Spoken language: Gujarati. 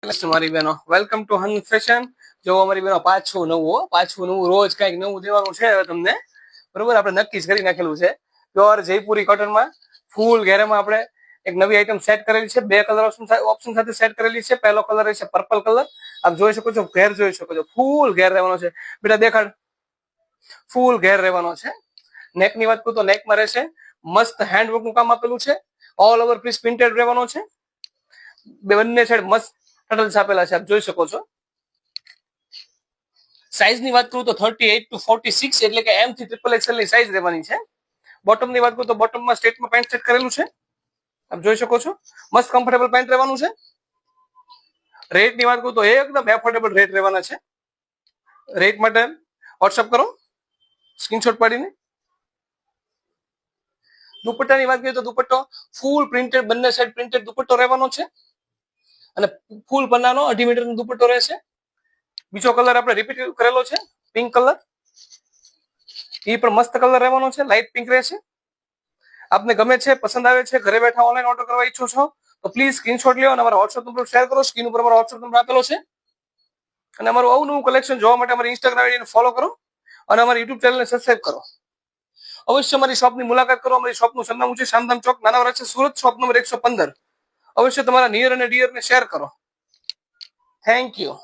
મારી બહેનો વેલકમ ટુ હન ફેશન. જો અમારી બહેનો પાછું નવું રોજ કઈક નવું દેવાનું છે હવે તમને. બરોબર, આપણે નક્કી જ કરી નાખેલું છે. પ્યોર જયપુરી કોટનમાં ફૂલ ઘેરામાં આપણે એક નવી આઈટમ સેટ કરેલી છે. બે કલર ઓપ્શન સાથે સેટ કરેલી છે. પહેલો કલર છે પર્પલ કલર. આપ જોઈ શકો છો, ઘેર જોઈ શકો છો, ફૂલ ઘેર રહેવાનો છે. બેટા દેખાડ, ફૂલ ઘેર રહેવાનો છે. નેક ની વાત કરું તો નેકમાં રહેશે મસ્ત હેન્ડવર્ક નું કામ આપેલું છે. ઓલ ઓવર પીસ પ્રિન્ટેડ રહેવાનો છે. બંને સાઈડ મસ્ત ટટલ્સ આપેલા છે, આપ જોઈ શકો છો. સાઈઝ ની વાત કરું તો 38 to 46 એટલે કે M થી XXL ની સાઈઝ રહેવાની છે. બોટમ ની વાત કરું તો બોટમમાં સ્ટેટમાં પેન્ટ સેટ કરેલું છે, આપ જોઈ શકો છો. મસ્ત કમ્ફર્ટેબલ પેન્ટ રહેવાનું છે. રેટ ની વાત કરું તો એકદમ એફોર્ડેબલ રેટ રહેવાના છે. રેટ માટે વોટ્સઅપ કરો સ્ક્રીનશોટ પાડીને. દુપટ્ટાની વાત કરીએ તો દુપટ્ટો ફૂલ પ્રિન્ટેડ, બંને સાઈડ પ્રિન્ટેડ દુપટ્ટો રહેવાનો છે અને ફૂલ પન્નાનો 2.5 મીટરનો દુપટ્ટો રહેશે. બીજો કલર આપણે રિપીટ કરેલો છે, પિંક કલર. એ પણ મસ્ત કલર રહેવાનો છે, લાઇટ પિંક રહેશે. આપને ગમે છે, પસંદ આવે છે, ઘરે બેઠા ઓનલાઈન ઓર્ડર કરવા ઈચ્છો છો તો પ્લીઝ સ્ક્રીનશોટ લો અને અમારા વોટ્સઅપ નંબર શેર કરો. સ્ક્રીન ઉપર અમારો વોટ્સઅપ નંબર આપેલો છે. અને અમારું અવનવું કલેક્શન જોવા માટે અમારી ઇન્સ્ટાગ્રામ આઈડીને ફોલો કરો અને અમારી યુટ્યુબ ચેનલને સબસ્ક્રાઇબ કરો. અવશ્ય અમારી શોપની મુલાકાત કરો. અમારી શોપનું સરનામું છે શામધામ ચોક, નાના વરા છે, સુરત. Shop number 115. અવશ્ય તમારા નિયર અને ડિયરને શેર કરો. Thank you.